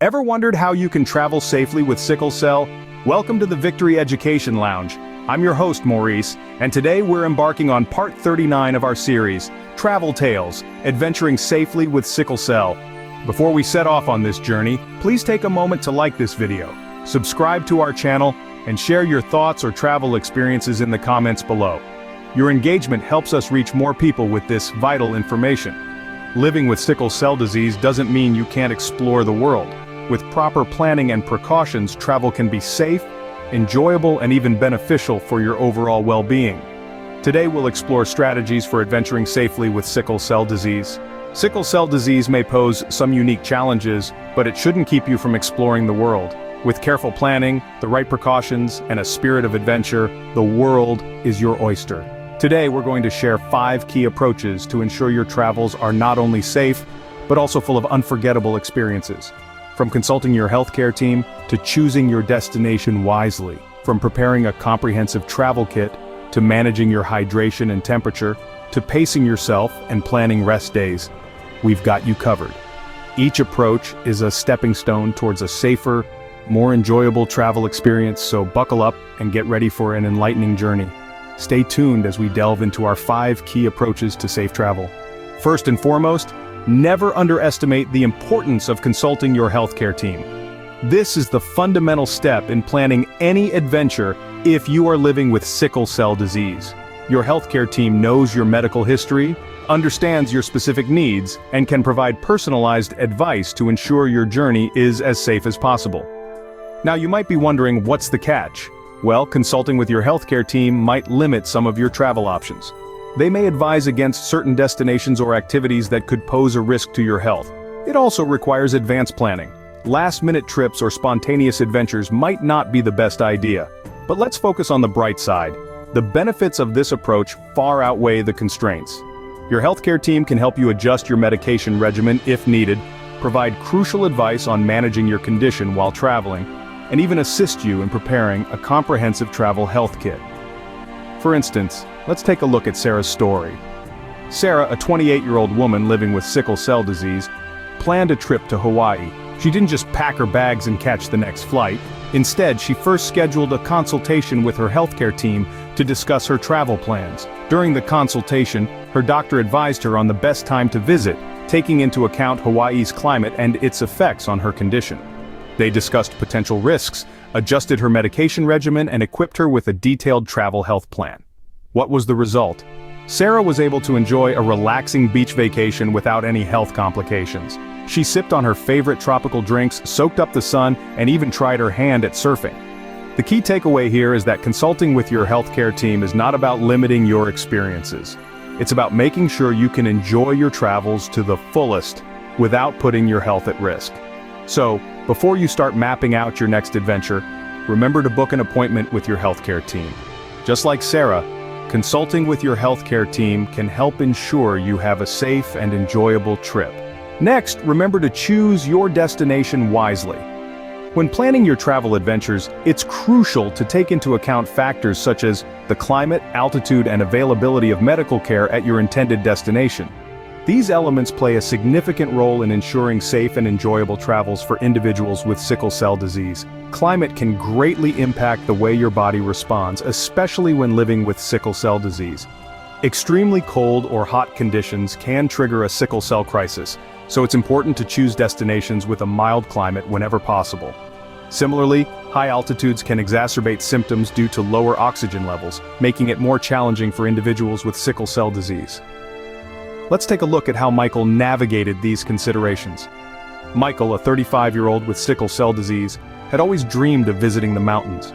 Ever wondered how you can travel safely with sickle cell? Welcome to the Victory Education Lounge. I'm your host, Maurice, and today we're embarking on part 39 of our series, Travel Tales, Adventuring Safely with Sickle Cell. Before we set off on this journey, please take a moment to like this video, subscribe to our channel, and share your thoughts or travel experiences in the comments below. Your engagement helps us reach more people with this vital information. Living with sickle cell disease doesn't mean you can't explore the world. With proper planning and precautions, travel can be safe, enjoyable, and even beneficial for your overall well-being. Today we'll explore strategies for adventuring safely with sickle cell disease. Sickle cell disease may pose some unique challenges, but it shouldn't keep you from exploring the world. With careful planning, the right precautions, and a spirit of adventure, the world is your oyster. Today we're going to share 5 key approaches to ensure your travels are not only safe, but also full of unforgettable experiences. From consulting your healthcare team, to choosing your destination wisely. From preparing a comprehensive travel kit, to managing your hydration and temperature, to pacing yourself and planning rest days, we've got you covered. Each approach is a stepping stone towards a safer, more enjoyable travel experience, so buckle up and get ready for an enlightening journey. Stay tuned as we delve into our 5 key approaches to safe travel. First and foremost, never underestimate the importance of consulting your healthcare team. This is the fundamental step in planning any adventure if you are living with sickle cell disease. Your healthcare team knows your medical history, understands your specific needs, and can provide personalized advice to ensure your journey is as safe as possible. Now you might be wondering, what's the catch? Well, consulting with your healthcare team might limit some of your travel options. They may advise against certain destinations or activities that could pose a risk to your health. It also requires advanced planning. Last-minute trips or spontaneous adventures might not be the best idea. But let's focus on the bright side. The benefits of this approach far outweigh the constraints. Your healthcare team can help you adjust your medication regimen if needed, provide crucial advice on managing your condition while traveling, and even assist you in preparing a comprehensive travel health kit. For instance, let's take a look at Sarah's story. Sarah, a 28-year-old woman living with sickle cell disease, planned a trip to Hawaii. She didn't just pack her bags and catch the next flight. Instead, she first scheduled a consultation with her healthcare team to discuss her travel plans. During the consultation, her doctor advised her on the best time to visit, taking into account Hawaii's climate and its effects on her condition. They discussed potential risks, adjusted her medication regimen, and equipped her with a detailed travel health plan. What was the result? Sarah was able to enjoy a relaxing beach vacation without any health complications. She sipped on her favorite tropical drinks, soaked up the sun, and even tried her hand at surfing. The key takeaway here is that consulting with your healthcare team is not about limiting your experiences. It's about making sure you can enjoy your travels to the fullest without putting your health at risk. So, before you start mapping out your next adventure, remember to book an appointment with your healthcare team. Just like Sarah, consulting with your healthcare team can help ensure you have a safe and enjoyable trip. Next, remember to choose your destination wisely. When planning your travel adventures, it's crucial to take into account factors such as the climate, altitude, and availability of medical care at your intended destination. These elements play a significant role in ensuring safe and enjoyable travels for individuals with sickle cell disease. Climate can greatly impact the way your body responds, especially when living with sickle cell disease. Extremely cold or hot conditions can trigger a sickle cell crisis, so it's important to choose destinations with a mild climate whenever possible. Similarly, high altitudes can exacerbate symptoms due to lower oxygen levels, making it more challenging for individuals with sickle cell disease. Let's take a look at how Michael navigated these considerations. Michael, a 35-year-old with sickle cell disease, had always dreamed of visiting the mountains.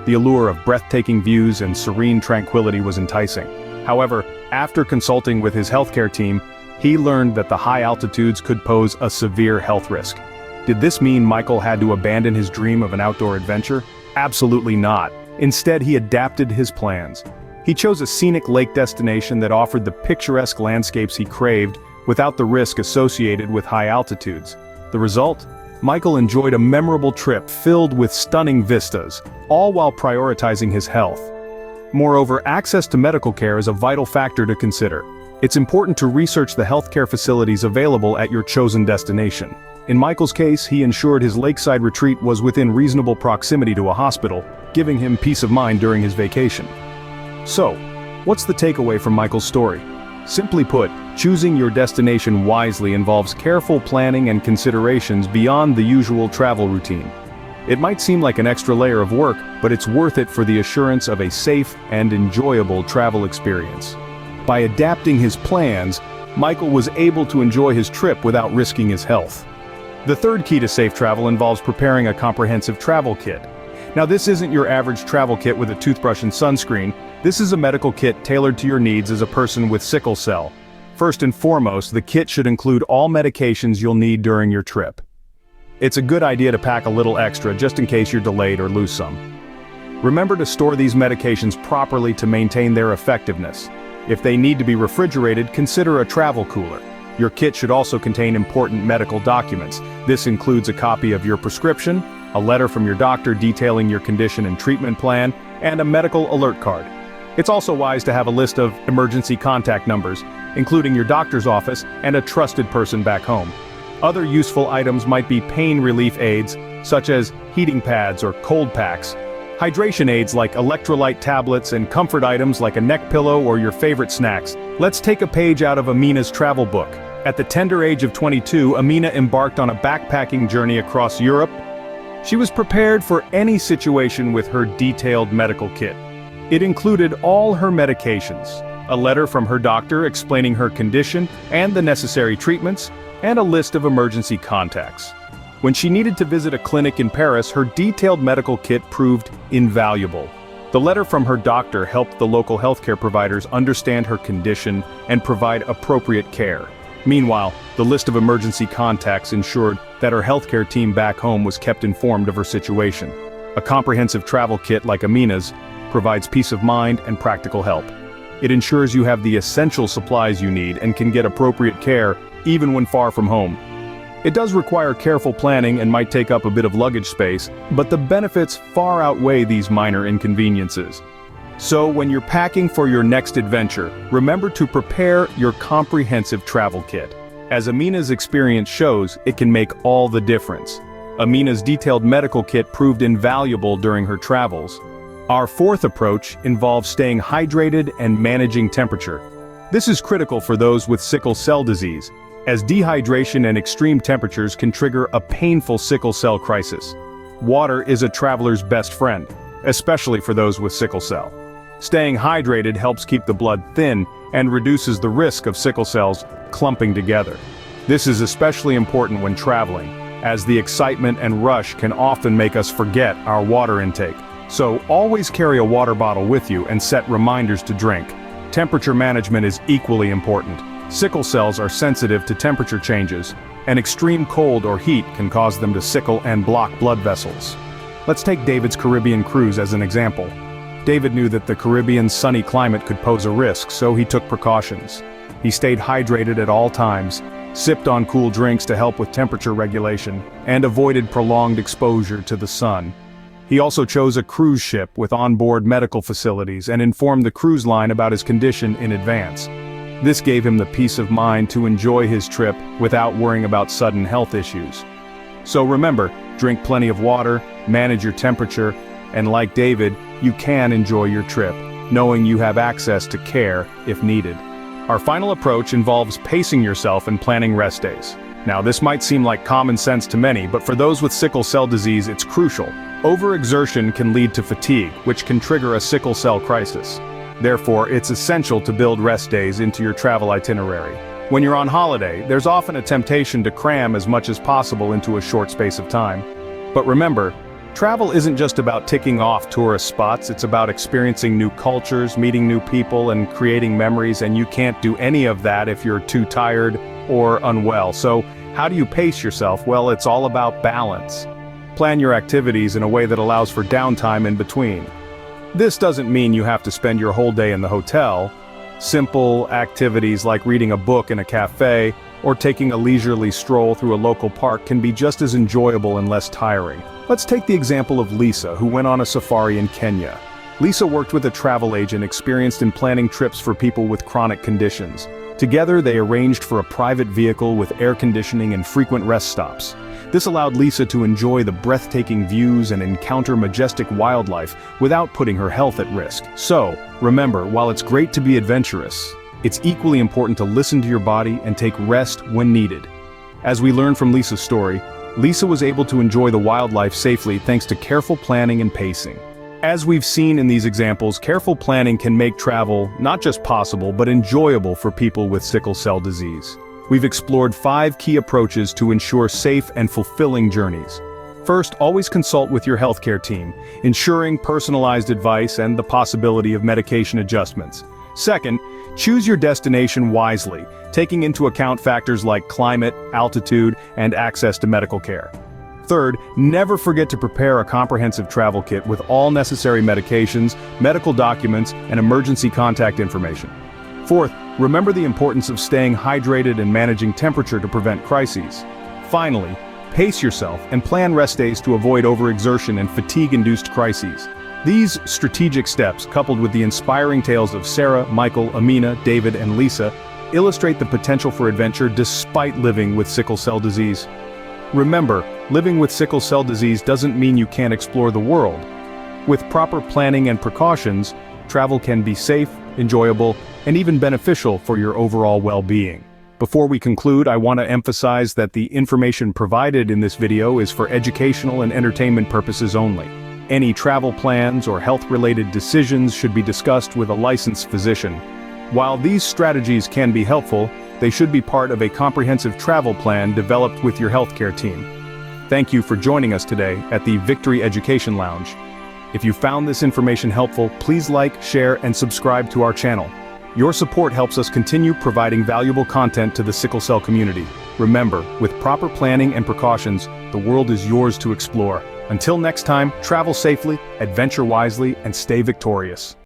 The allure of breathtaking views and serene tranquility was enticing. However, after consulting with his healthcare team, he learned that the high altitudes could pose a severe health risk. Did this mean Michael had to abandon his dream of an outdoor adventure? Absolutely not. Instead, he adapted his plans. He chose a scenic lake destination that offered the picturesque landscapes he craved without the risk associated with high altitudes. The result? Michael enjoyed a memorable trip filled with stunning vistas, all while prioritizing his health. Moreover, access to medical care is a vital factor to consider. It's important to research the healthcare facilities available at your chosen destination. In Michael's case, he ensured his lakeside retreat was within reasonable proximity to a hospital, giving him peace of mind during his vacation. So, what's the takeaway from Michael's story? Simply put, choosing your destination wisely involves careful planning and considerations beyond the usual travel routine. It might seem like an extra layer of work, but it's worth it for the assurance of a safe and enjoyable travel experience. By adapting his plans, Michael was able to enjoy his trip without risking his health. The third key to safe travel involves preparing a comprehensive travel kit. Now, this isn't your average travel kit with a toothbrush and sunscreen. This is a medical kit tailored to your needs as a person with sickle cell. First and foremost, the kit should include all medications you'll need during your trip. It's a good idea to pack a little extra just in case you're delayed or lose some. Remember to store these medications properly to maintain their effectiveness. If they need to be refrigerated, consider a travel cooler. Your kit should also contain important medical documents. This includes a copy of your prescription, a letter from your doctor detailing your condition and treatment plan, and a medical alert card. It's also wise to have a list of emergency contact numbers, including your doctor's office and a trusted person back home. Other useful items might be pain relief aids, such as heating pads or cold packs, hydration aids like electrolyte tablets, and comfort items like a neck pillow or your favorite snacks. Let's take a page out of Amina's travel book. At the tender age of 22, Amina embarked on a backpacking journey across Europe. She was prepared for any situation with her detailed medical kit. It included all her medications, a letter from her doctor explaining her condition and the necessary treatments, and a list of emergency contacts. When she needed to visit a clinic in Paris, her detailed medical kit proved invaluable. The letter from her doctor helped the local healthcare providers understand her condition and provide appropriate care. Meanwhile, the list of emergency contacts ensured that her healthcare team back home was kept informed of her situation. A comprehensive travel kit like Amina's provides peace of mind and practical help. It ensures you have the essential supplies you need and can get appropriate care even when far from home. It does require careful planning and might take up a bit of luggage space, but the benefits far outweigh these minor inconveniences. So when you're packing for your next adventure, remember to prepare your comprehensive travel kit. As Amina's experience shows, it can make all the difference. Amina's detailed medical kit proved invaluable during her travels. Our fourth approach involves staying hydrated and managing temperature. This is critical for those with sickle cell disease, as dehydration and extreme temperatures can trigger a painful sickle cell crisis. Water is a traveler's best friend, especially for those with sickle cell. Staying hydrated helps keep the blood thin and reduces the risk of sickle cells clumping together. This is especially important when traveling, as the excitement and rush can often make us forget our water intake. So always carry a water bottle with you and set reminders to drink. Temperature management is equally important. Sickle cells are sensitive to temperature changes, and extreme cold or heat can cause them to sickle and block blood vessels. Let's take David's Caribbean cruise as an example. David knew that the Caribbean's sunny climate could pose a risk, so he took precautions. He stayed hydrated at all times, sipped on cool drinks to help with temperature regulation, and avoided prolonged exposure to the sun. He also chose a cruise ship with onboard medical facilities and informed the cruise line about his condition in advance. This gave him the peace of mind to enjoy his trip without worrying about sudden health issues. So remember, drink plenty of water, manage your temperature, and like David, you can enjoy your trip, knowing you have access to care if needed. Our final approach involves pacing yourself and planning rest days. Now, this might seem like common sense to many, but for those with sickle cell disease, it's crucial. Overexertion can lead to fatigue, which can trigger a sickle cell crisis. Therefore, it's essential to build rest days into your travel itinerary. When you're on holiday, there's often a temptation to cram as much as possible into a short space of time. But remember, travel isn't just about ticking off tourist spots, it's about experiencing new cultures, meeting new people, and creating memories, and you can't do any of that if you're too tired or unwell. So, how do you pace yourself? Well, it's all about balance. Plan your activities in a way that allows for downtime in between. This doesn't mean you have to spend your whole day in the hotel. Simple activities like reading a book in a cafe or taking a leisurely stroll through a local park can be just as enjoyable and less tiring. Let's take the example of Lisa, who went on a safari in Kenya. Lisa worked with a travel agent experienced in planning trips for people with chronic conditions. Together, they arranged for a private vehicle with air conditioning and frequent rest stops. This allowed Lisa to enjoy the breathtaking views and encounter majestic wildlife without putting her health at risk. So, remember, while it's great to be adventurous, it's equally important to listen to your body and take rest when needed. As we learn from Lisa's story, Lisa was able to enjoy the wildlife safely thanks to careful planning and pacing. As we've seen in these examples, careful planning can make travel not just possible but enjoyable for people with sickle cell disease. We've explored 5 key approaches to ensure safe and fulfilling journeys. First, always consult with your healthcare team, ensuring personalized advice and the possibility of medication adjustments. Second, choose your destination wisely, taking into account factors like climate, altitude, and access to medical care. Third, never forget to prepare a comprehensive travel kit with all necessary medications, medical documents, and emergency contact information. Fourth, remember the importance of staying hydrated and managing temperature to prevent crises. Finally, pace yourself and plan rest days to avoid overexertion and fatigue-induced crises. These strategic steps, coupled with the inspiring tales of Sarah, Michael, Amina, David, and Lisa, illustrate the potential for adventure despite living with sickle cell disease. Remember, living with sickle cell disease doesn't mean you can't explore the world. With proper planning and precautions, travel can be safe, enjoyable, and even beneficial for your overall well-being. Before we conclude, I want to emphasize that the information provided in this video is for educational and entertainment purposes only. Any travel plans or health-related decisions should be discussed with a licensed physician. While these strategies can be helpful, they should be part of a comprehensive travel plan developed with your healthcare team. Thank you for joining us today at the Victory Education Lounge. If you found this information helpful, please like, share, and subscribe to our channel. Your support helps us continue providing valuable content to the sickle cell community. Remember, with proper planning and precautions, the world is yours to explore. Until next time, travel safely, adventure wisely, and stay victorious.